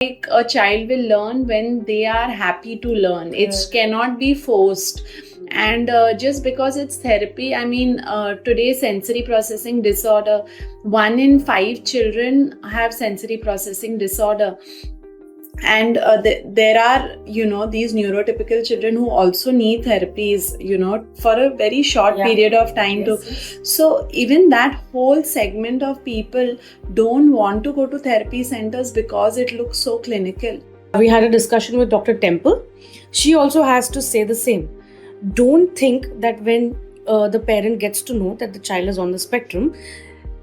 like a child will learn when they are happy to learn. It cannot be forced. And just because it's therapy, I mean, today sensory processing disorder, 1 in 5 children have sensory processing disorder. And there are these neurotypical children who also need therapies for a very short period of time. So even that whole segment of people don't want to go to therapy centers because it looks so clinical. We had a discussion with Dr. Temple. She also has to say the same. Don't think that when the parent gets to know that the child is on the spectrum,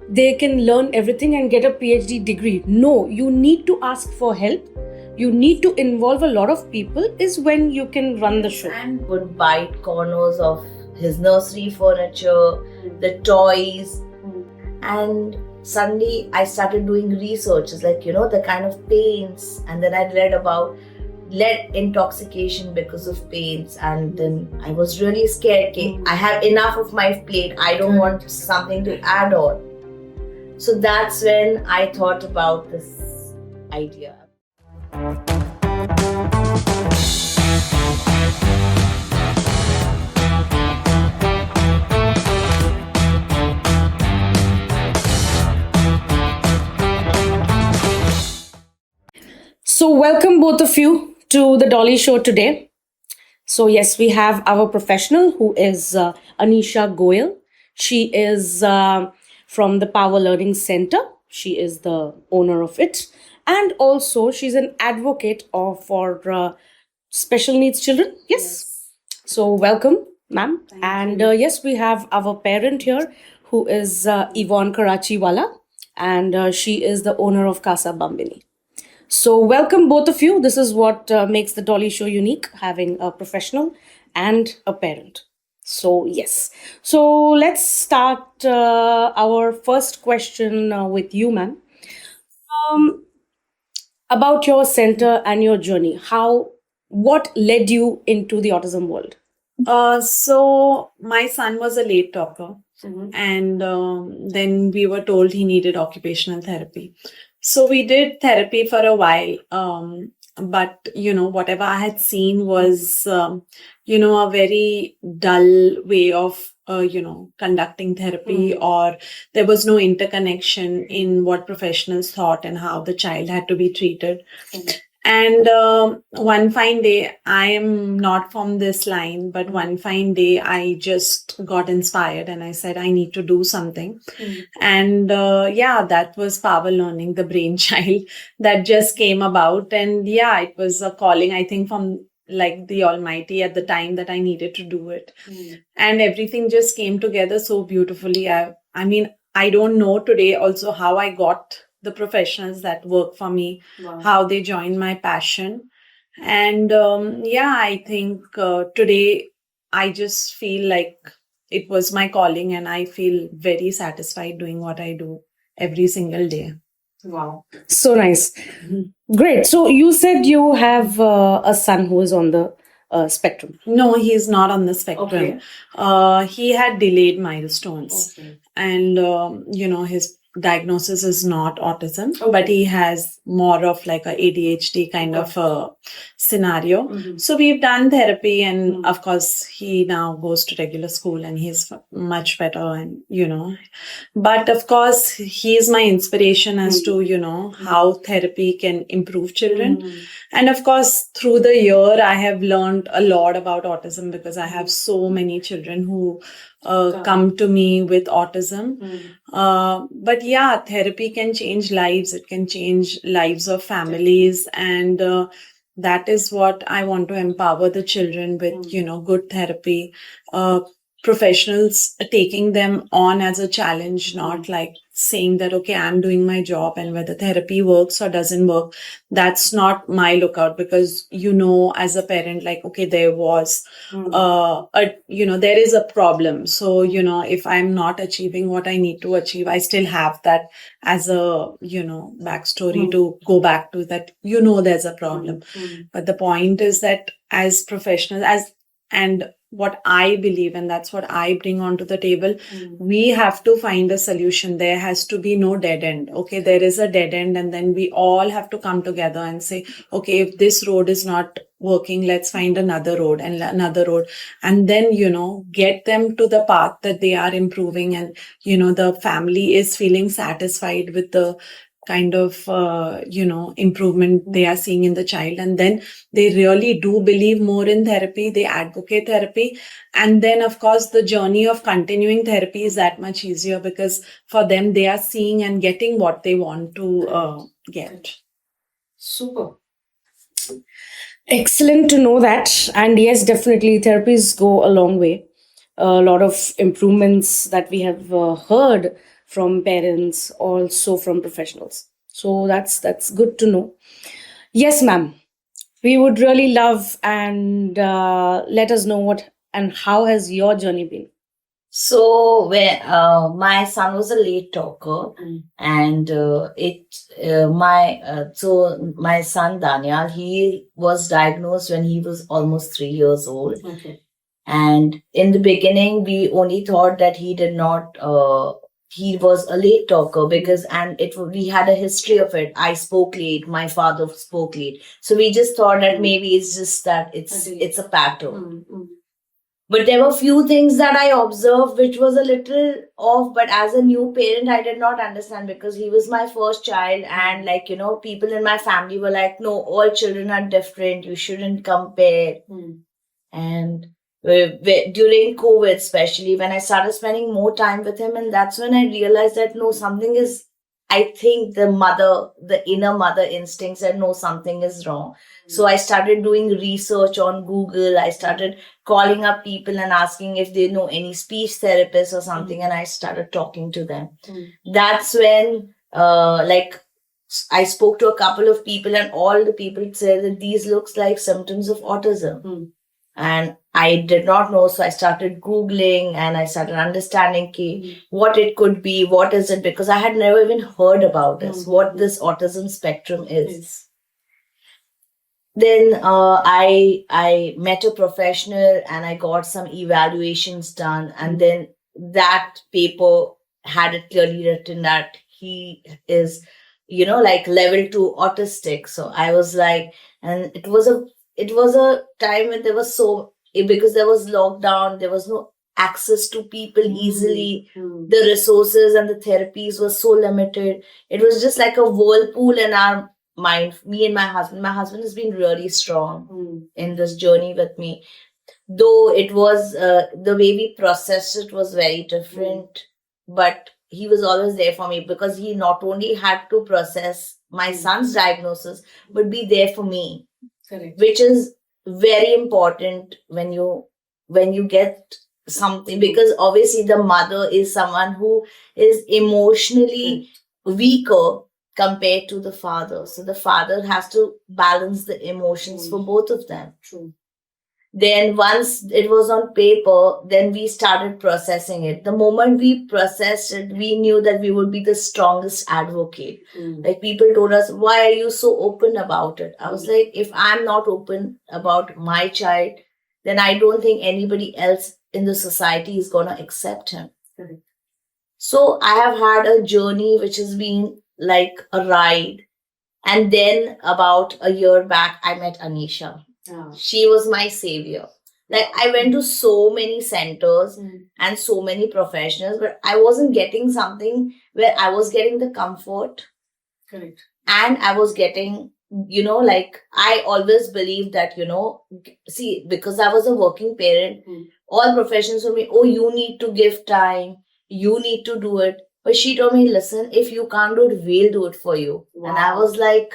they can learn everything and get a PhD degree. No, you need to ask for help. You need to involve a lot of people is when you can run the show. And would bite corners of his nursery furniture, the toys. And suddenly I started doing research. It's like, the kind of paints. And then I read about lead intoxication because of paints. And then I was really scared. Okay, I have enough of my plate. I don't want something to add on. So that's when I thought about this idea. So welcome both of you to the Dolly Show today. So yes, we have our professional who is Anisha Goyal. She is from the Power Learning Center. She is the owner of it. And also she's an advocate for special needs children. Yes. So welcome, ma'am. And yes, we have our parent here who is Yvonne Karachiwala. And she is the owner of Casa Bambini. So welcome both of you. This is what makes the Dolly Show unique, having a professional and a parent. So yes. So let's start our first question with you, ma'am. About your center and your journey. What led you into the autism world? So my son was a late talker, and then we were told he needed occupational therapy. So we did therapy for a while, but whatever I had seen was a very dull way of conducting therapy, or there was no interconnection in what professionals thought and how the child had to be treated. And one fine day, I am not from this line, but one fine day I just got inspired and I said, I need to do something. And that was Power Learning, the brainchild that just came about. And it was a calling, I think, from like the Almighty at the time that I needed to do it. And everything just came together so beautifully. I mean, I don't know today also how I got the professionals that work for me, how they joined my passion. And I think today I just feel like it was my calling and I feel very satisfied doing what I do every single day. Wow. So nice. Great. So you said you have a son who is on the spectrum. No, he's not on the spectrum. Okay. He had delayed milestones. Okay. And, his diagnosis is not autism, but he has more of like a ADHD kind of a scenario. So we've done therapy, and of course he now goes to regular school and he's much better, and but of course he is my inspiration as to how therapy can improve children. And of course through the year I have learned a lot about autism because I have so many children who come to me with autism. But therapy can change lives. It can change lives of families. And that is what I want to empower the children with, good therapy. Professionals taking them on as a challenge, not like saying that, okay, I'm doing my job and whether therapy works or doesn't work, that's not my lookout, because, as a parent, like, okay, there was, there is a problem. So, if I'm not achieving what I need to achieve, I still have that as a, backstory to go back to that, there's a problem. But the point is that as professionals, as And what I believe, and that's what I bring onto the table, we have to find a solution. There has to be no dead end. Okay, there is a dead end, and then we all have to come together and say, okay, if this road is not working, let's find another road and another road. And then, get them to the path that they are improving, and, the family is feeling satisfied with the kind of, improvement they are seeing in the child. And then they really do believe more in therapy. They advocate therapy. And then, of course, the journey of continuing therapy is that much easier because for them, they are seeing and getting what they want to get. Super. Excellent to know that. And yes, definitely therapies go a long way. A lot of improvements that we have heard from parents, also from professionals. So that's good to know. Yes, ma'am. We would really love and let us know what and how has your journey been. So when my son was a late talker, and my son Daniel, he was diagnosed when he was almost 3 years old. Okay. And in the beginning, we only thought that he did not. He was a late talker because, we had a history of it. I spoke late. My father spoke late. So we just thought that maybe it's just that it's a pattern. But there were few things that I observed which was a little off. But as a new parent, I did not understand because he was my first child. And people in my family were like, no, all children are different. You shouldn't compare. And during COVID, especially when I started spending more time with him, and that's when I realized that no, something is, I think the inner mother instinct said no, something is wrong. So I started doing research on Google. I started calling up people and asking if they know any speech therapists or something, and I started talking to them. That's when I spoke to a couple of people, and all the people said that these looks like symptoms of autism. And I did not know, so I started Googling and I started understanding what it could be, what is it, because I had never even heard about this, what this autism spectrum is. Then I met a professional and I got some evaluations done, and then that paper had it clearly written that he is, level 2 autistic. So I was like, and it was a time when because there was lockdown, there was no access to people easily. The resources and the therapies were so limited. It was just like a whirlpool in our mind, me and my husband. My husband has been really strong in this journey with me. Though it was, the way we processed it was very different, but he was always there for me because he not only had to process my son's diagnosis, but be there for me. Correct. Which is very important when you get something, because obviously the mother is someone who is emotionally weaker compared to the father. So the father has to balance the emotions for both of them. True. Then once it was on paper, then we started processing it. The moment we processed it, we knew that we would be the strongest advocate. Like people told us, why are you so open about it? I was like, if I'm not open about my child, then I don't think anybody else in the society is going to accept him. Correct. So I have had a journey which has been like a ride. And then about a year back, I met Anisha. She was my savior. Like I went to so many centers and so many professionals, but I wasn't getting something where I was getting the comfort. Correct. And I was getting, I always believed that, because I was a working parent, all professions told me, oh, you need to give time, you need to do it. But she told me, listen, if you can't do it, we'll do it for you. Wow. And I was like,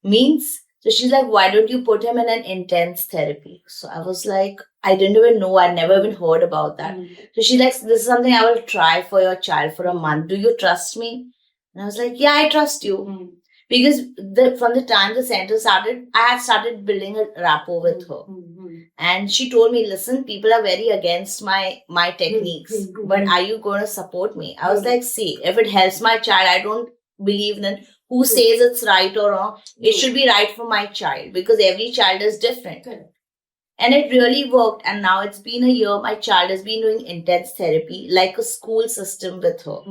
means? So she's like, why don't you put him in an intense therapy? So I was like, I didn't even know. I never even heard about that. So she's like, this is something I will try for your child for a month. Do you trust me? And I was like, yeah, I trust you. Because from the time the center started, I had started building a rapport with her. And she told me, listen, people are very against my techniques. But are you going to support me? I was like, see, if it helps my child, I don't believe in who says it's right or wrong. It should be right for my child because every child is different. And it really worked. And now it's been a year. My child has been doing intense therapy, like a school system with her.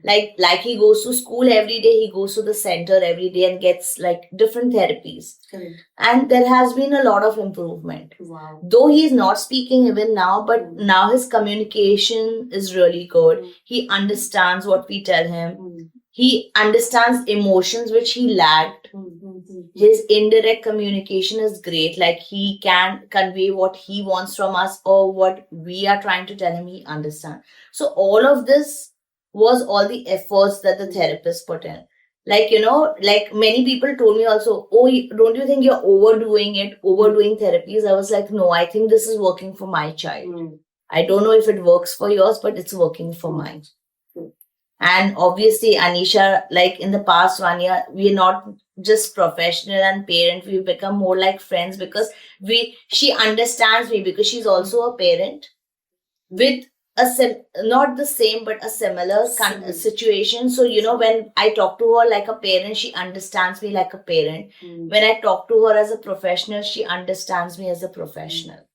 Like he goes to school every day, he goes to the center every day and gets like different therapies. Correct. And there has been a lot of improvement. Wow. Though he's not speaking even now, but now his communication is really good. He understands what we tell him. He understands emotions which he lacked. His indirect communication is great. Like he can convey what he wants from us or what we are trying to tell him, he understands. So all of this was all the efforts that the therapist put in. Like, like many people told me also, oh, don't you think you're overdoing therapies? I was like, no, I think this is working for my child. I don't know if it works for yours, but it's working for mine. And obviously, Anisha, like in the past 1 year, we're not just professional and parent. We've become more like friends because she understands me because she's also a parent with not the same, but a similar situation. So, when I talk to her like a parent, she understands me like a parent. When I talk to her as a professional, she understands me as a professional.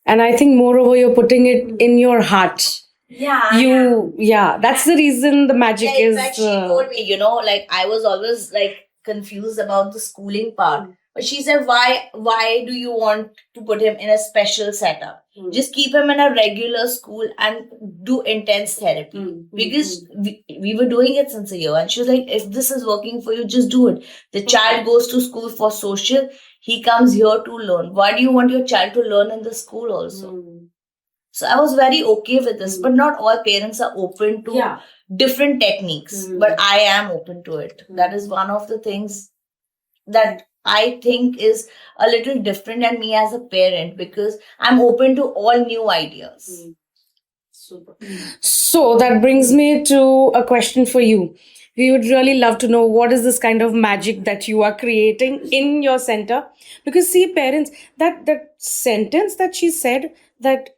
And I think moreover, you're putting it in your heart. Yeah, that's the reason the magic is. She told me, like I was always like confused about the schooling part. But she said, why do you want to put him in a special setup? Just keep him in a regular school and do intense therapy. Because we were doing it since a year. And she was like, if this is working for you, just do it. The child goes to school for social. He comes here to learn. Why do you want your child to learn in the school also? So I was very okay with this, but not all parents are open to different techniques. But I am open to it. That is one of the things that I think is a little different than me as a parent because I'm open to all new ideas. Super. So that brings me to a question for you. We would really love to know what is this kind of magic that you are creating in your center? Because see, parents, that sentence that she said that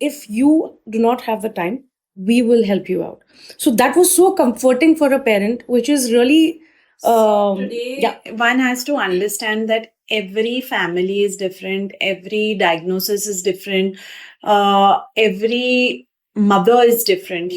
if you do not have the time, we will help you out. So that was so comforting for a parent, which is really Today, one has to understand that every family is different, every diagnosis is different, every mother is different.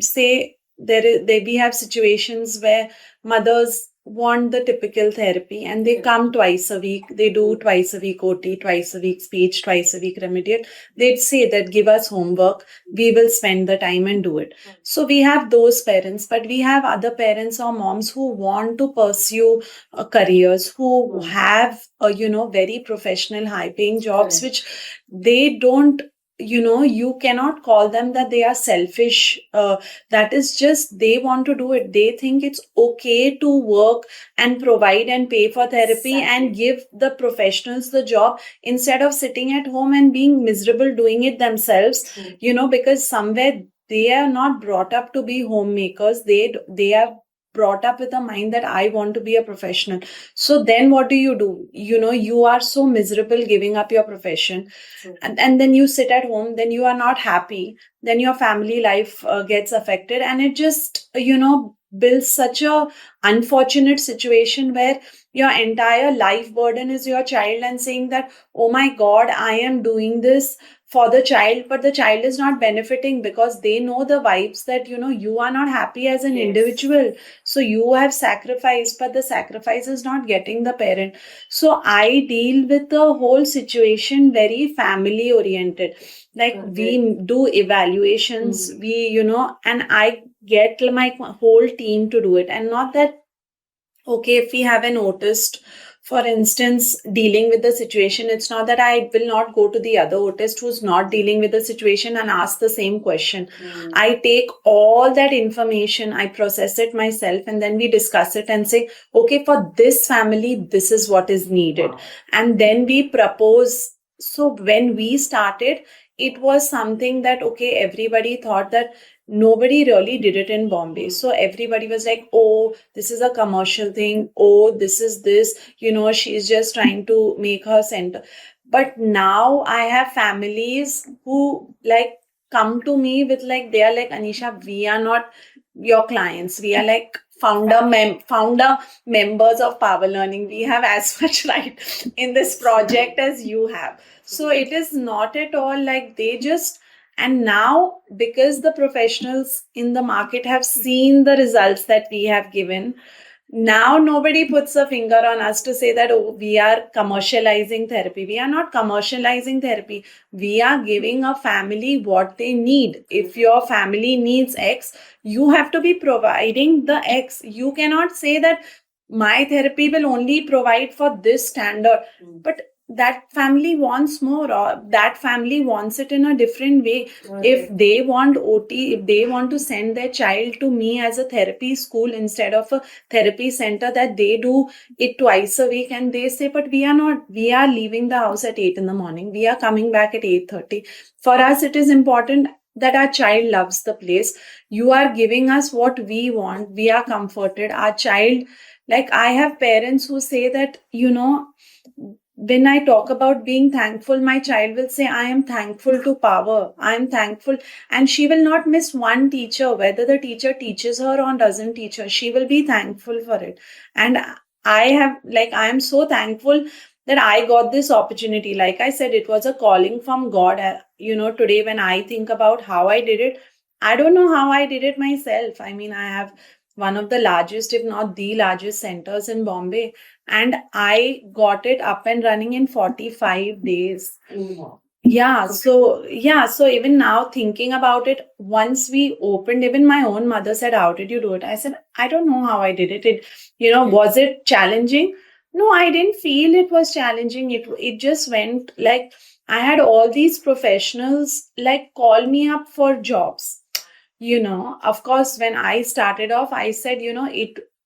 Say we have situations where mothers want the typical therapy and they come twice a week. They do twice a week OT, twice a week speech, twice a week remedial. They'd say that give us homework, we will spend the time and do it. So we have those parents, but we have other parents or moms who want to pursue careers, who have very professional, high paying jobs, which they don't, you cannot call them that they are selfish. That is just they want to do it. They think it's okay to work and provide and pay for therapy and give the professionals the job instead of sitting at home and being miserable doing it themselves. Because somewhere they are not brought up to be homemakers. They are brought up with a mind that I want to be a professional. So then what do? You are so miserable giving up your profession. And then you sit at home, then you are not happy, then your family life gets affected, and it just builds such a unfortunate situation where your entire life burden is your child, and saying that, oh my God, I am doing this for the child, but the child is not benefiting because they know the vibes that you are not happy as an individual, so you have sacrificed, but the sacrifice is not getting the parent. So I deal with the whole situation very family oriented. Like we do evaluations, we and I get my whole team to do it. And not that, okay, if we have an autist, for instance, dealing with the situation, it's not that I will not go to the other autist who's not dealing with the situation and ask the same question. I take all that information, I process it myself, and then we discuss it and say, okay, for this family, this is what is needed. And then we propose. So when we started, it was something that, okay, everybody thought that nobody really did it in Bombay. So everybody was like, oh, this is a commercial thing. Oh, this is this, she's just trying to make her center. But now I have families who come to me with they are like, Anisha, we are not your clients. We are founder members of Power Learning. We have as much right in this project as you have. So it is not at all like they just, and now because the professionals in the market have seen the results that we have given, now nobody puts a finger on us to say that, oh, we are commercializing therapy. We are not commercializing therapy. We are giving a family what they need. If your family needs X, you have to be providing the X. You cannot say that my therapy will only provide for this standard, but that family wants more, or that family wants it in a different way. If they want OT, if they want to send their child to me as a therapy school instead of a therapy center, that they do it twice a week, and they say, but we are not, we are leaving the house at 8 in the morning, we are coming back at 8:30. For us, it is important that our child loves the place. You are giving us what we want. We are comforted. Our child, like I have parents who say that, when I talk about being thankful, my child will say, I am thankful to Power. I am thankful. And she will not miss one teacher, whether the teacher teaches her or doesn't teach her. She will be thankful for it. And I am so thankful that I got this opportunity. Like I said, it was a calling from God. Today when I think about how I did it, I don't know how I did it myself. I mean, I have one of the largest, if not the largest centers in Bombay. And I got it up and running in 45 days. So even now thinking about it, once we opened, even my own mother said, how did you do it? I said, I don't know how I did it. Was it challenging? No, I didn't feel it was challenging. It just went like, I had all these professionals like call me up for jobs. Of course, when I started off, I said,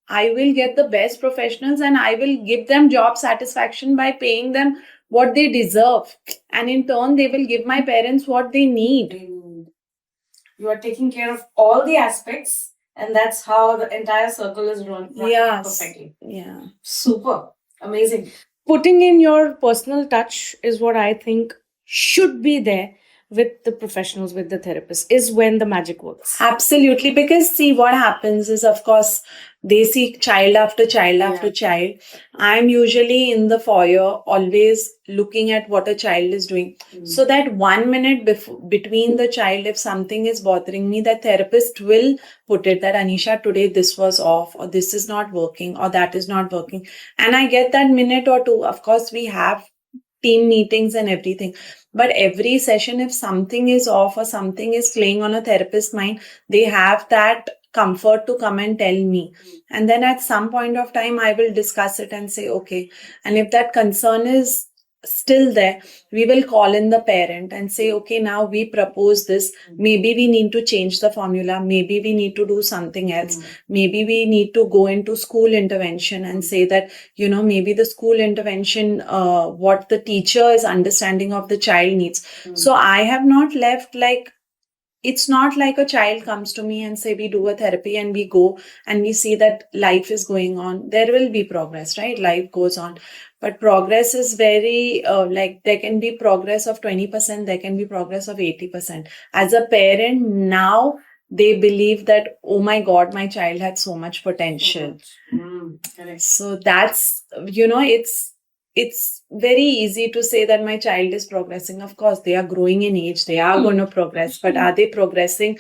I will get the best professionals and I will give them job satisfaction by paying them what they deserve. And in turn, they will give my parents what they need. You are taking care of all the aspects, and that's how the entire circle is run perfectly. Yeah. Super. Amazing. Putting in your personal touch is what I think should be there with the professionals, with the therapists, is when the magic works. Absolutely. Because see, what happens is, of course, they see child after child after child. I'm usually in the foyer, always looking at what a child is doing. So that 1 minute between the child, if something is bothering me, the therapist will put it that, Anisha, today this was off, or this is not working, or that is not working. And I get that minute or two. Of course, we have team meetings and everything. But every session, if something is off or something is playing on a therapist's mind, they have that comfort to come and tell me. And then at some point of time, I will discuss it and say, okay. And if that concern is still there, we will call in the parent and say, okay, now we propose this. Maybe we need to change the formula. Maybe we need to do something else. Maybe we need to go into school intervention and say that, maybe the school intervention, what the teacher is understanding of the child needs. So I have not left like, it's not like a child comes to me and say, we do a therapy and we go and we see that life is going on. There will be progress, right? Life goes on. But progress is very, there can be progress of 20%, there can be progress of 80%. As a parent, now they believe that, oh my God, my child had so much potential. So that's, it's very easy to say that my child is progressing. Of course, they are growing in age. They are going to progress. But are they progressing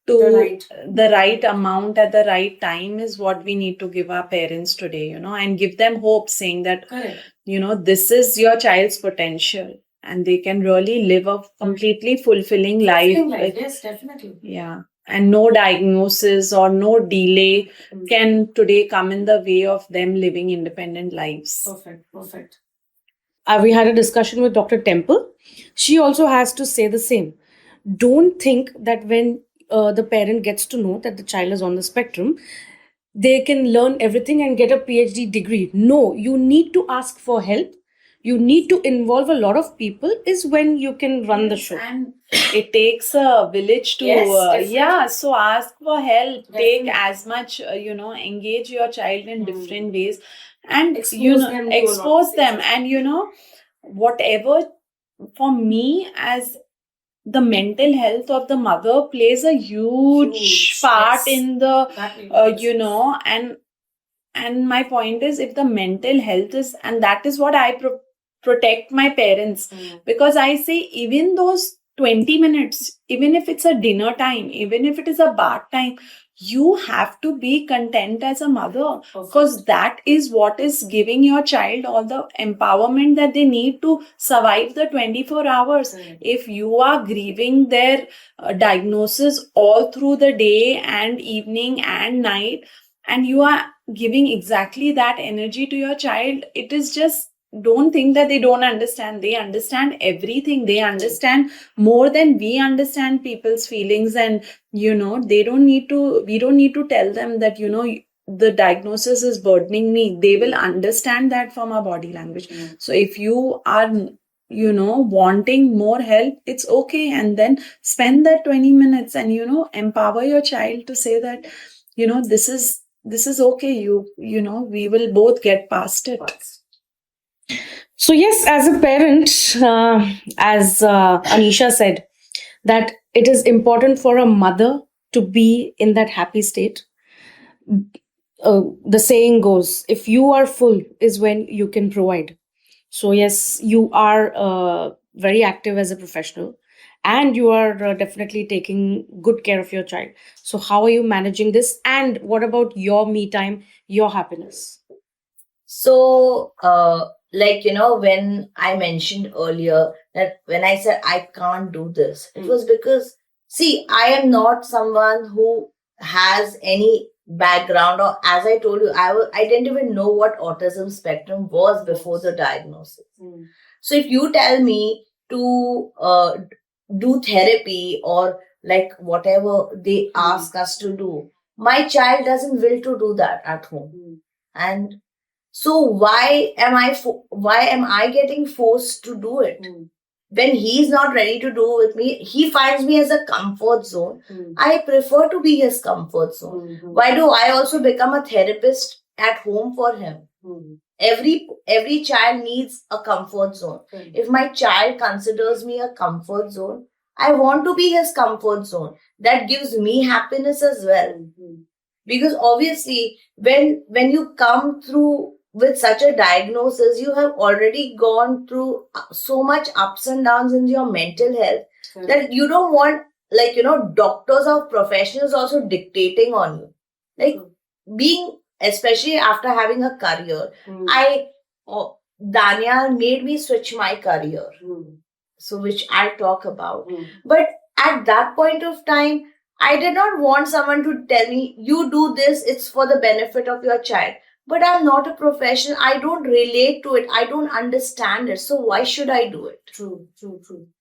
to the right amount at the right time is what we need to give our parents today, and give them hope, saying that, this is your child's potential and they can really live a completely fulfilling life. Yes, definitely. Yeah. And no diagnosis or no delay can today come in the way of them living independent lives. Perfect. We had a discussion with Dr. Temple. She also has to say the same. Don't think that when the parent gets to know that the child is on the spectrum, they can learn everything and get a PhD degree. No, you need to ask for help. You need to involve a lot of people is when you can run the show. And it takes a village to, so ask for help. Definitely. Take as much, engage your child in different ways and, expose them. And, whatever, for me, as the mental health of the mother plays a huge part in the you know, and my point is, if the mental health is, and that is what I protect my parents, because I say even those 20 minutes, even if it's a dinner time, even if it is a bath time, you have to be content as a mother, because that is what is giving your child all the empowerment that they need to survive the 24 hours. If you are grieving their diagnosis all through the day and evening and night, and you are giving exactly that energy to your child, it is just, don't think that they don't understand. They understand everything. They understand more than we understand people's feelings. And you know, we don't need to tell them that, you know, the diagnosis is burdening me. They will understand that from our body language. So if you are, you know, wanting more help, it's okay. And then spend that 20 minutes and, you know, empower your child to say that, you know, this is okay. You know, we will both get past it. So yes, as a parent, as Anisha said, that it is important for a mother to be in that happy state. The saying goes, if you are full is when you can provide. So yes, you are very active as a professional, and you are definitely taking good care of your child. So how are you managing this? And what about your me time, your happiness? So, like, you know, when I mentioned earlier that when I said I can't do this, it was because, see, I am not someone who has any background, or as I told you, I didn't even know what autism spectrum was before the diagnosis. So if you tell me to do therapy or like whatever they ask us to do, my child doesn't will to do that at home. And so why am I getting forced to do it? When he's not ready to do with me, he finds me as a comfort zone. I prefer to be his comfort zone. Why do I also become a therapist at home for him? Every child needs a comfort zone. If my child considers me a comfort zone, I want to be his comfort zone. That gives me happiness as well. Because obviously, when you come through with such a diagnosis, you have already gone through so much ups and downs in your mental health that you don't want, like, you know, doctors or professionals also dictating on you. Like being, especially after having a career, Daniel made me switch my career. So which I'll talk about. But at that point of time, I did not want someone to tell me, you do this, it's for the benefit of your child. But I'm not a professional. I don't relate to it. I don't understand it. So why should I do it? True.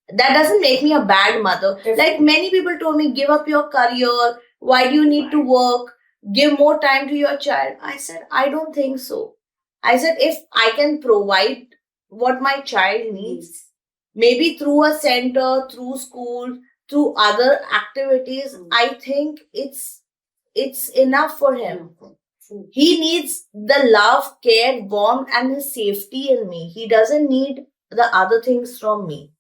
That doesn't make me a bad mother. Definitely. Like many people told me, give up your career. Why do you need to work? Give more time to your child. I said, I don't think so. I said, if I can provide what my child needs, maybe through a center, through school, through other activities, I think it's enough for him. He needs the love, care, warmth, and his safety in me. He doesn't need the other things from me.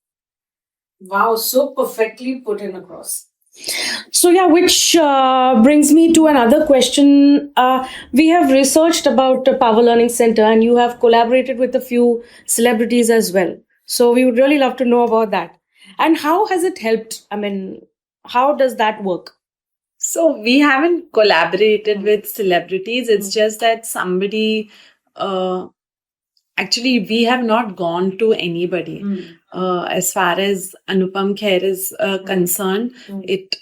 Wow, so perfectly put in across. So yeah, which brings me to another question. We have researched about the Power Learning Center, and you have collaborated with a few celebrities as well. So we would really love to know about that. And how has it helped? I mean, how does that work? So we haven't collaborated with celebrities. It's just that somebody, actually, we have not gone to anybody. As far as Anupam Kher is concerned,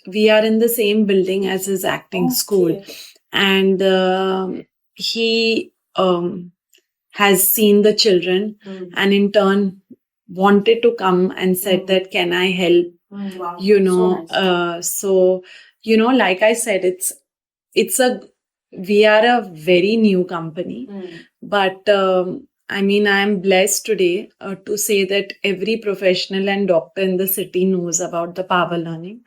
we are in the same building as his acting school. And he has seen the children and in turn wanted to come and said that, can I help? Wow. You know, So nice. so, you know, like I said, we are a very new company, but I mean, I'm blessed today to say that every professional and doctor in the city knows about the Power Learning,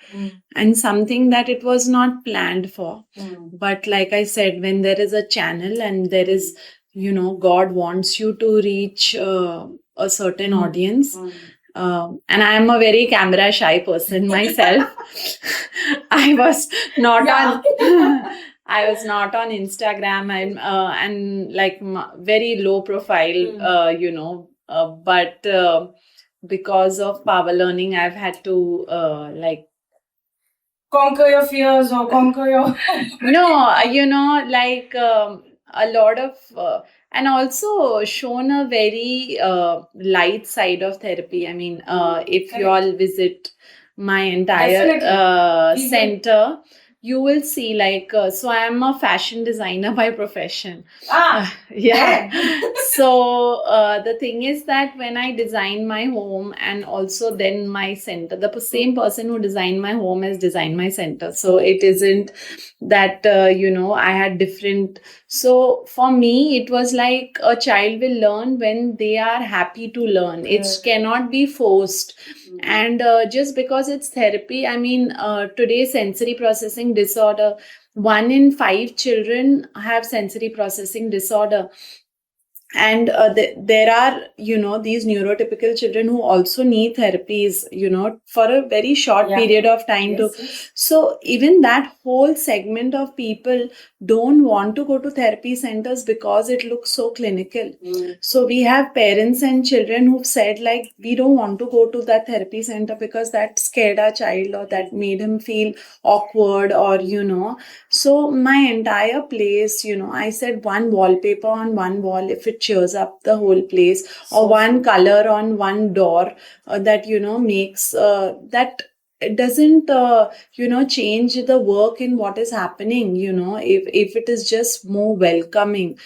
and something that it was not planned for. But like I said, when there is a channel and there is, you know, God wants you to reach a certain audience, And I am a very camera shy person myself. I was not on. I was not on Instagram and like very low profile, but because of power learning, I've had to like Conquer your fears or conquer your. no, like a lot of and also shown a very light side of therapy. I mean, if you all visit my entire Definitely. center, you will see like so I am a fashion designer by profession. Yeah. So the thing is that when I design my home and also then my center, the same person who designed my home has designed my center. So it isn't that I had different. So for me, it was like a child will learn when they are happy to learn. It cannot be forced. And just because it's therapy, I mean, today sensory processing disorder, 1 in 5 children have sensory processing disorder. And there are these neurotypical children who also need therapies for a very short period of time. So even that whole segment of people don't want to go to therapy centers because it looks so clinical. So we have parents and children who've said like, we don't want to go to that therapy center because that scared our child or that made him feel awkward, or so my entire place, I said one wallpaper on one wall, if it cheers up the whole place, or one color on one door that, makes that it doesn't, change the work in what is happening, if it is just more welcoming.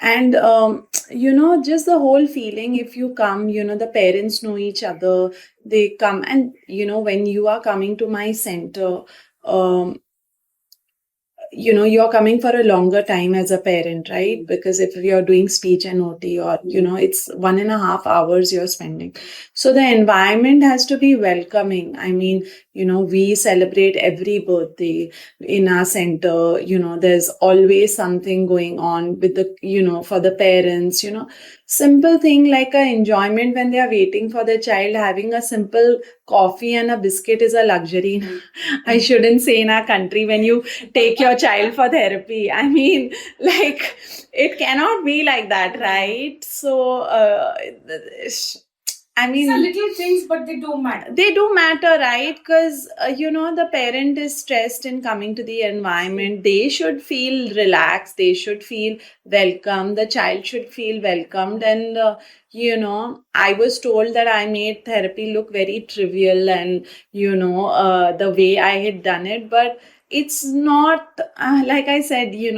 And, just the whole feeling, if you come, the parents know each other, they come and, when you are coming to my center, you're coming for a longer time as a parent, right? Because if you're doing speech and OT or, it's 1.5 hours you're spending. So the environment has to be welcoming. I mean, we celebrate every birthday in our center. There's always something going on with the, for the parents, simple thing like a enjoyment when they are waiting for their child. Having a simple coffee and a biscuit is a luxury. I shouldn't say in our country when you take your child for therapy. I mean, like, it cannot be like that, right? So, I mean, These are little things, but they do matter. They do matter, right? Because, the parent is stressed in coming to the environment. They should feel relaxed. They should feel welcome. The child should feel welcomed. And, I was told that I made therapy look very trivial and, the way I had done it. But it's not, like I said, you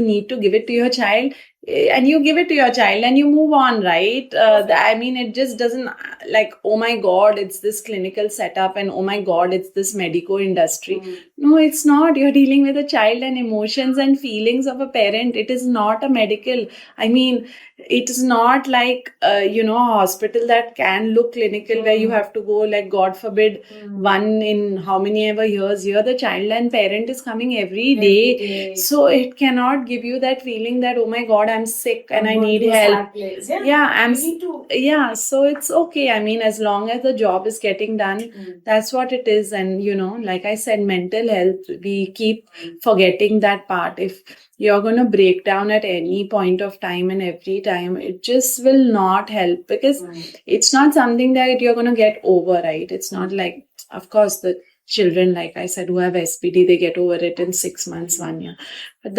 need to give it to your child. And you give it to your child and you move on, right? I mean, it just doesn't like, oh my God, it's this clinical setup and oh my God, it's this medico industry. No, it's not. You're dealing with a child and emotions and feelings of a parent. It is not a medical. I mean, it is not like, a hospital that can look clinical where you have to go, like, God forbid, one in how many ever years. Here, the child and parent is coming every day. So it cannot give you that feeling that, oh my God, I'm sick and I need help. Yeah, so it's okay. I mean, as long as the job is getting done, that's what it is. And, like I said, mental health, we keep forgetting that part. If you're going to break down at any point of time and every time, it just will not help, because it's not something that you're going to get over, right? It's not like, of course, the children, like I said, who have SPD, they get over it in 6 months, 1 year. But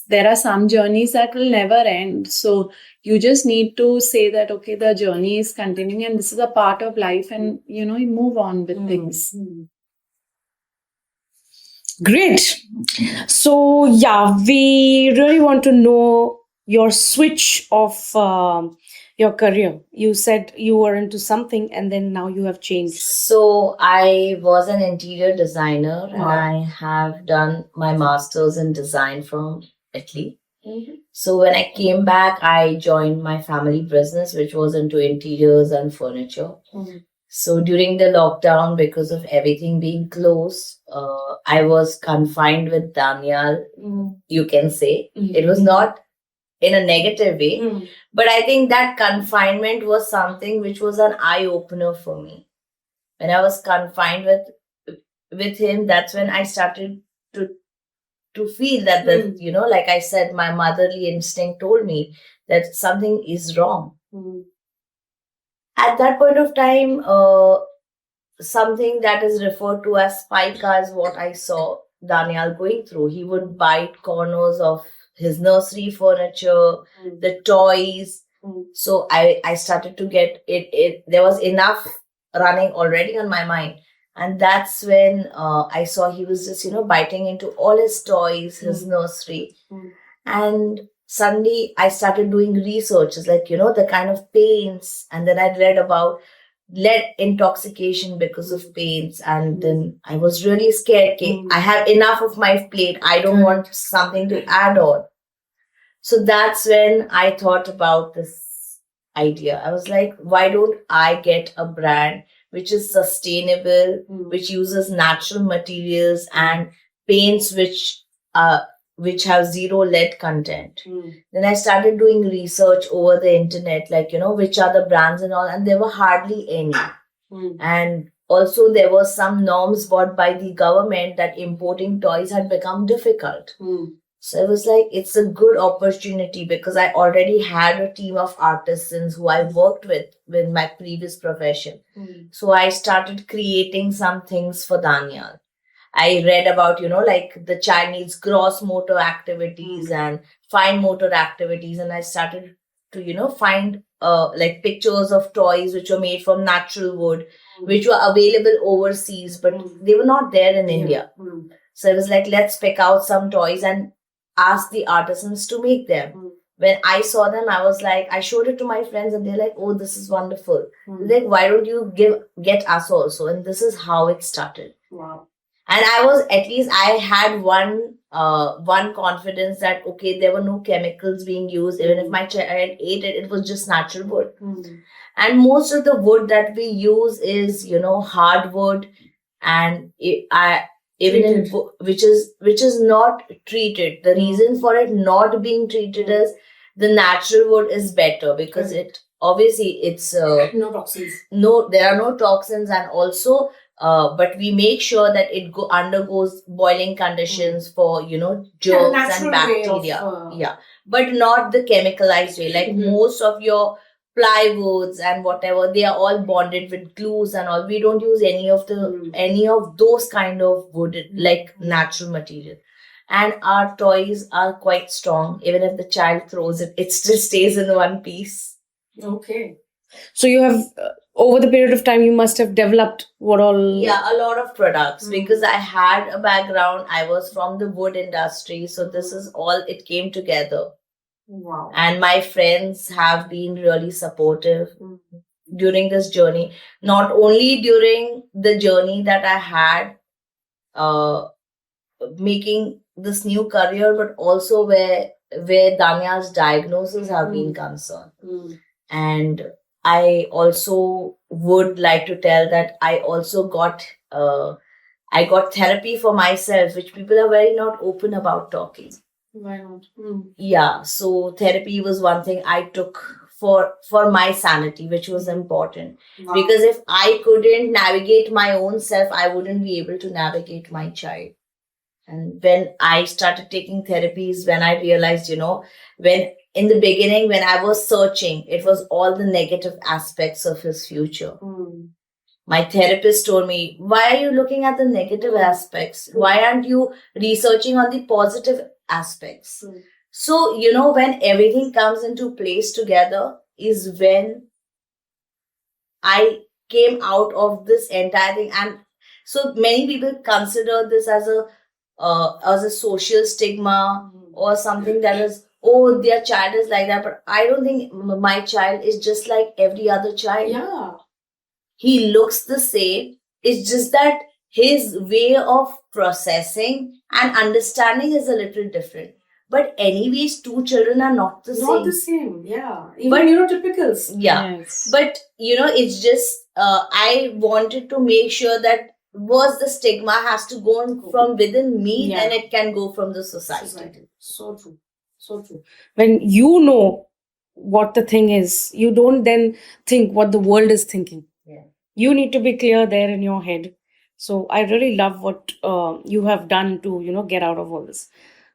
there are some journeys that will never end. So you just need to say that, okay, the journey is continuing and this is a part of life, and, you move on with things. Great. So, yeah, we really want to know your switch of your career. You said you were into something and then now you have changed. So I was an interior designer and I have done my master's in design from Italy. So when I came back, I joined my family business, which was into interiors and furniture. So during the lockdown, because of everything being closed, I was confined with Daniel, you can say. It was not in a negative way, But I think that confinement was something which was an eye opener for me. When I was confined with him, that's when I started to feel that the like I said, my motherly instinct told me that something is wrong. At that point of time, something that is referred to as spica is what I saw Daniel going through. He would bite corners of his nursery furniture, the toys. So I started to get it. There was enough running already on my mind. And that's when I saw he was just, biting into all his toys, his nursery. And suddenly I started doing researches, like, the kind of paints. And then I read about lead intoxication because of paints. And then I was really scared. Okay, I have enough of my plate. I don't want something to add on. So that's when I thought about this idea. I was like, why don't I get a brand which is sustainable, which uses natural materials and paints which have zero lead content. Then I started doing research over the internet, like, which are the brands and all, and there were hardly any. And also there were some norms brought by the government that importing toys had become difficult. So I was like, it's a good opportunity because I already had a team of artisans who I worked with my previous profession. So I started creating some things for Daniel. I read about, like the child needs gross motor activities and fine motor activities. And I started to, find like pictures of toys which were made from natural wood, which were available overseas, but they were not there in India. So I was like, let's pick out some toys and ask the artisans to make them. When I saw them, I was like, I showed it to my friends and they're like, oh, this is wonderful. They're like, why don't you get us also? And this is how it started. Wow. And I had one confidence that, okay, there were no chemicals being used. Even if my child ate it, it was just natural wood. And most of the wood that we use is, hardwood, and which is not treated. The reason for it not being treated is the natural wood is better because it's No toxins. there are no toxins, and also but we make sure that it undergoes boiling conditions for germs and bacteria. But not the chemicalized way, like most of your plywoods and whatever, they are all bonded with glues and all. We don't use any of those kind of wood, like natural material. And our toys are quite strong. Even if the child throws it, it still stays in one piece. Okay. So you have, over the period of time, you must have developed what all? Yeah, a lot of products because I had a background. I was from the wood industry. So this is all, it came together. Wow. And my friends have been really supportive during this journey. Not only during the journey that I had making this new career, but also where Daniel's diagnosis have been concerned. And I also would like to tell that I also got therapy for myself, which people are very not open about talking. Why not? Yeah, so therapy was one thing I took for my sanity, which was important. Wow. Because if I couldn't navigate my own self, I wouldn't be able to navigate my child. And when I started taking therapies, when I realized, when in the beginning, when I was searching, it was all the negative aspects of his future. My therapist told me, why are you looking at the negative aspects? Why aren't you researching on the positive aspects? So, when everything comes into place together is when I came out of this entire thing. And so many people consider this as a social stigma or something that is, oh, their child is like that. But I don't think my child is just like every other child. Yeah. He looks the same. It's just that his way of processing and understanding is a little different. But anyways, two children are not the same. Not the same, yeah. Even neurotypicals. Yeah. Yes. But, it's just, I wanted to make sure that the stigma has to go on from within me, Yeah. then it can go from the society. So true. So true. When you know what the thing is. You don't then think what the world is thinking. Yeah. You need to be clear there in your head. So I really love what you have done to, you know, get out of all this.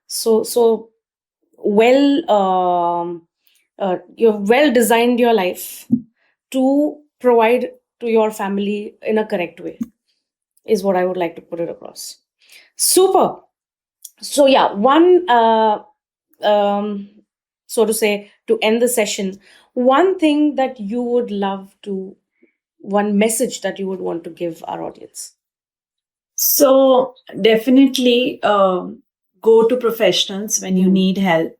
So well, you've well designed your life to provide to your family in a correct way, is what I would like to put it across. Super. So yeah, one so to say, to end the session, one thing that you would love to, one message that you would want to give our audience. So definitely go to professionals when you Mm. need help.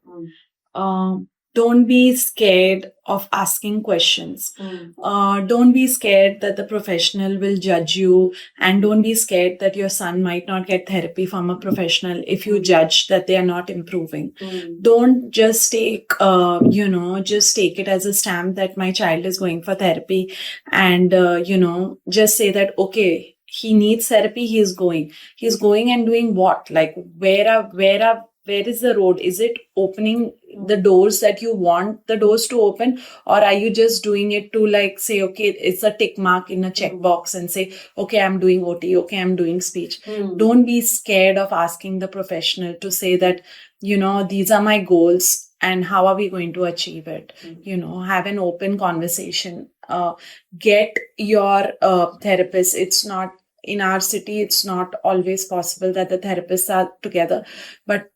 Don't be scared of asking questions. Don't be scared that the professional will judge you, and don't be scared that your son might not get therapy from a professional if you judge that they are not improving. Don't just take just take it as a stamp that my child is going for therapy, and just say that, okay, he needs therapy, he's going and doing what? Like, where is the road? Is it opening the doors that you want the doors to open, or are you just doing it to, like, say, okay, it's a tick mark in a checkbox and say, okay, I'm doing OT, okay, I'm doing speech. Don't be scared of asking the professional to say that, these are my goals and how are we going to achieve it. Have an open conversation. Get your therapist. It's not, in our city, it's not always possible that the therapists are together, but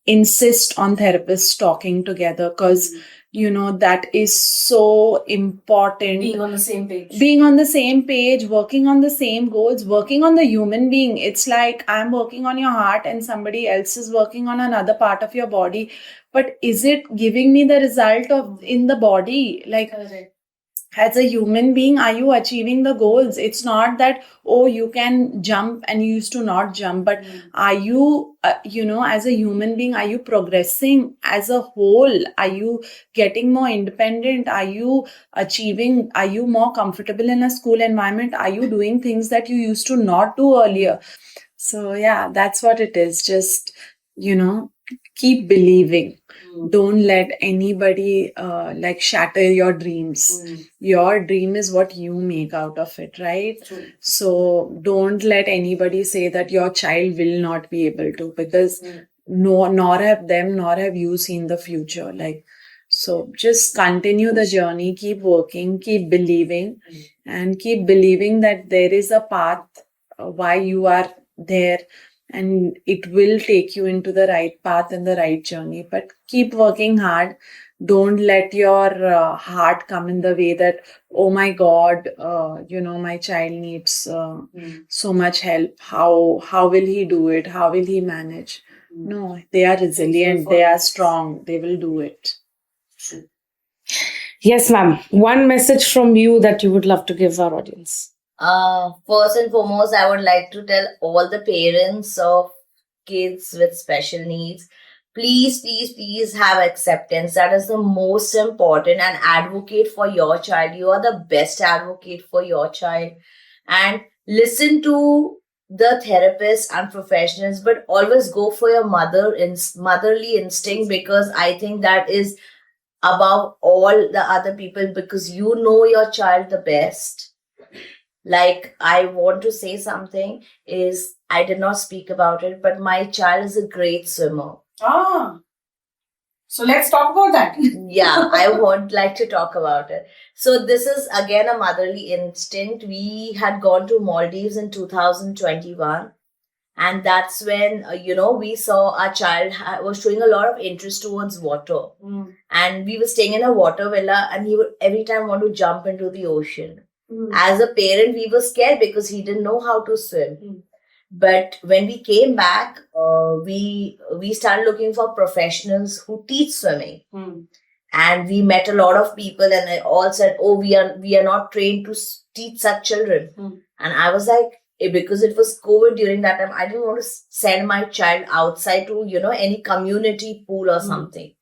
insist on therapists talking together, because that is so important. Being on the same page. Being on the same page, working on the same goals, working on the human being. It's like, I'm working on your heart and somebody else is working on another part of your body, but is it giving me the result of in the body? Like, Correct. as a human being, are you achieving the goals? It's not that, oh, you can jump and you used to not jump, but are you, as a human being, are you progressing as a whole? Are you getting more independent? Are you achieving, are you more comfortable in a school environment? Are you doing things that you used to not do earlier? So yeah, that's what it is. Just, keep believing. Don't let anybody shatter your dreams. Your dream is what you make out of it, right? So don't let anybody say that your child will not be able to, because nor have you seen the future. Like, so just continue the journey, keep working, keep believing, and keep believing that there is a path why you are there, and it will take you into the right path and the right journey. But keep working hard. Don't let your heart come in the way that, oh my God, my child needs so much help. How will he do it? How will he manage? No, they are resilient. They are strong. They will do it. Yes, ma'am. One message from you that you would love to give our audience. First and foremost, I would like to tell all the parents of kids with special needs, please have acceptance. That is the most important, and advocate for your child. You are the best advocate for your child, and listen to the therapists and professionals, but always go for your motherly instinct, because I think that is above all the other people, because you know your child the best. Like, I want to say something is, I did not speak about it, but my child is a great swimmer. So let's talk about that. Yeah, I would like to talk about it. So this is again a motherly instinct. We had gone to Maldives in 2021. And that's when, we saw our child was showing a lot of interest towards water. And we were staying in a water villa, and he would every time want to jump into the ocean. As a parent, we were scared because he didn't know how to swim. But when we came back, we started looking for professionals who teach swimming. And we met a lot of people, and they all said, oh, we are not trained to teach such children. And I was like, because it was COVID during that time, I didn't want to send my child outside to, any community pool or something.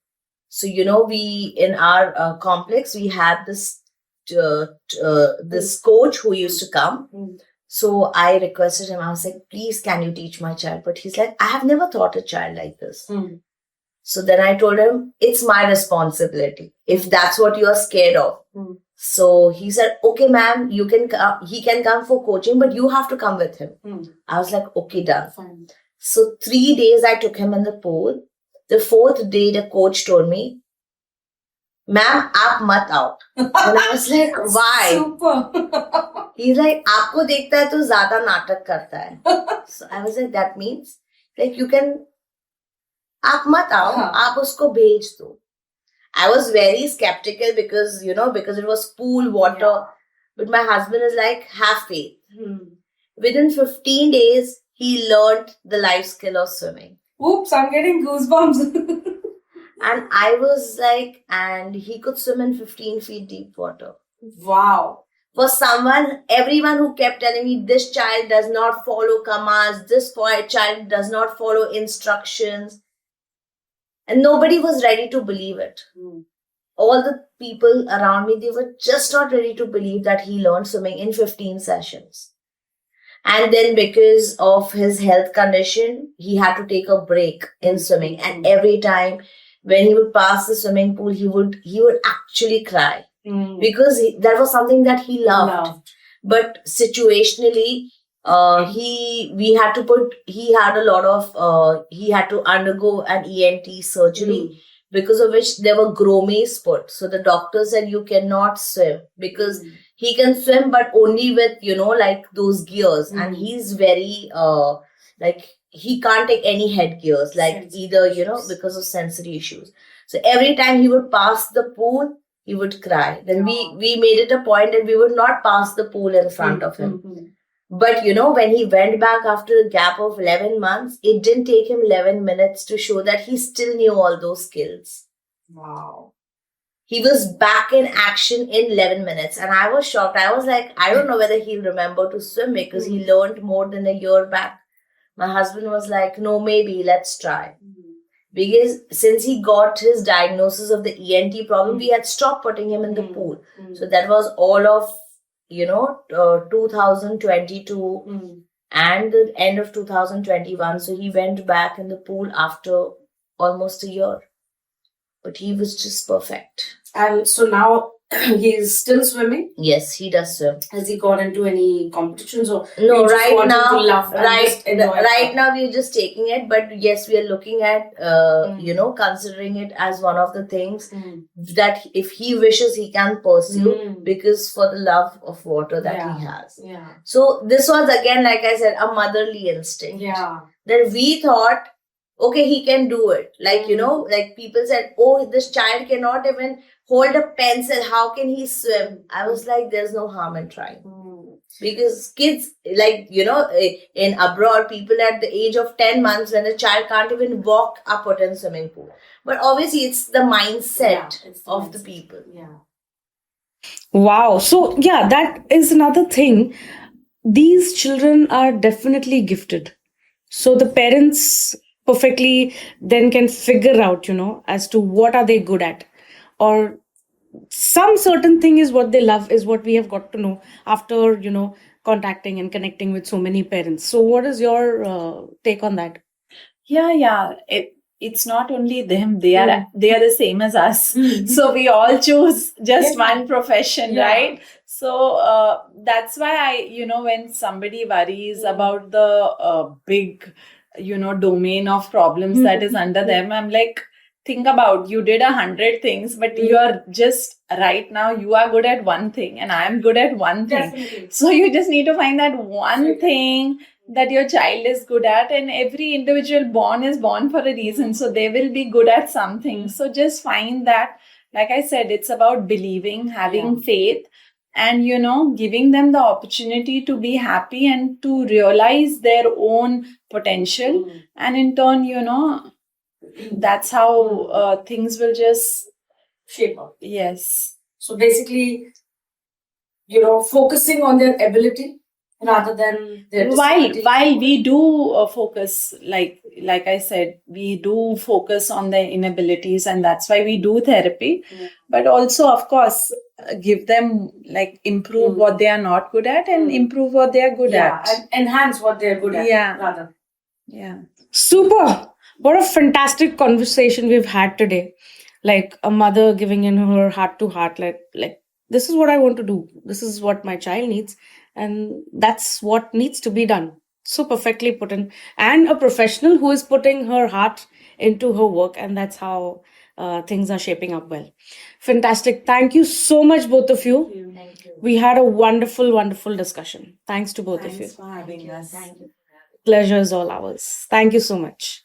So, we, in our complex, we had this coach who used to come. So I requested him. I was like, please, can you teach my child? But he's like, I have never taught a child like this. So then I told him, it's my responsibility if that's what you are scared of. So he said, okay, ma'am, you can he can come for coaching, but you have to come with him. I was like, okay, done. Fine. So 3 days I took him in the pool. The 4th day, the coach told me, ma'am, aap mat out. And I was like, why? Super. He's like, aapko dekhta hai to zyada natak karta hai. So I was like, that means, like, you can, aap mat ao, aap usko bhej do. I was very skeptical because, because it was pool water. Yeah. But my husband is like, have faith. Within 15 days, he learned the life skill of swimming. Oops, I'm getting goosebumps. And I was like, and he could swim in 15 feet deep water. Wow. For everyone who kept telling me, this child does not follow commands, this child does not follow instructions. And nobody was ready to believe it. All the people around me, they were just not ready to believe that he learned swimming in 15 sessions. And then because of his health condition, he had to take a break in swimming. And every time when he would pass the swimming pool, he would actually cry. Because that was something that he loved. But situationally, he had to undergo an ENT surgery, because of which there were gromes put. So the doctor said, you cannot swim, because he can swim, but only with, like those gears. And he's very, he can't take any head gears, either, because of sensory issues. So every time he would pass the pool, he would cry. Then we made it a point that we would not pass the pool in front of him. But, when he went back after a gap of 11 months, it didn't take him 11 minutes to show that he still knew all those skills. Wow. He was back in action in 11 minutes. And I was shocked. I was like, I don't know whether he'll remember to swim, because he learned more than a year back. My husband was like, no, maybe, let's try. Because since he got his diagnosis of the ENT problem, we had stopped putting him in the pool. So that was all of 2022 and the end of 2021. So he went back in the pool after almost a year. But he was just perfect. And so now he is still swimming? Yes, he does swim. Has he gone into any competitions or no? Right now, now we're just taking it. But yes, we are looking at considering it as one of the things that if he wishes, he can pursue, because for the love of water that he has. Yeah. So this was again, like I said, a motherly instinct. Yeah. That we thought, okay, he can do it. Like, like people said, oh, this child cannot even hold a pencil. How can he swim? I was like, there's no harm in trying. Because kids, in abroad, people at the age of 10 months, when a child can't even walk, are put in swimming pool. But obviously, it's the mindset of the people. Yeah. Wow. So, that is another thing. These children are definitely gifted. So the parents perfectly then can figure out, as to what are they good at, or some certain thing is what they love, is what we have got to know after, contacting and connecting with so many parents. So what is your take on that? Yeah. It's not only them, they are the same as us. So we all choose just one profession, right? So that's why when somebody worries about the big domain of problems that is under them, I'm like, think about, you did 100 things, but you are just right now, you are good at one thing and I am good at one thing. Definitely. So you just need to find that one thing that your child is good at, and every individual born is born for a reason. So they will be good at something. So just find that, like I said, it's about believing, having faith, and giving them the opportunity to be happy and to realize their own potential. And in turn, that's how things will just shape up. Yes. So basically, focusing on their ability rather than their disability. While we do focus, like I said, we do focus on their inabilities, and that's why we do therapy. But also, of course, give them, improve what they are not good at and improve what they are good at. And enhance what they are good at. Yeah. Rather. Yeah. Super. What a fantastic conversation we've had today. Like a mother giving in her heart to heart, like this is what I want to do. This is what my child needs, and that's what needs to be done. So perfectly put in, and a professional who is putting her heart into her work, and that's how things are shaping up well. Fantastic. Thank you so much, both of you. Thank you. We had a wonderful, wonderful discussion. Thanks to both of you. Thanks for having us. Thank you. Pleasure is all ours. Thank you so much.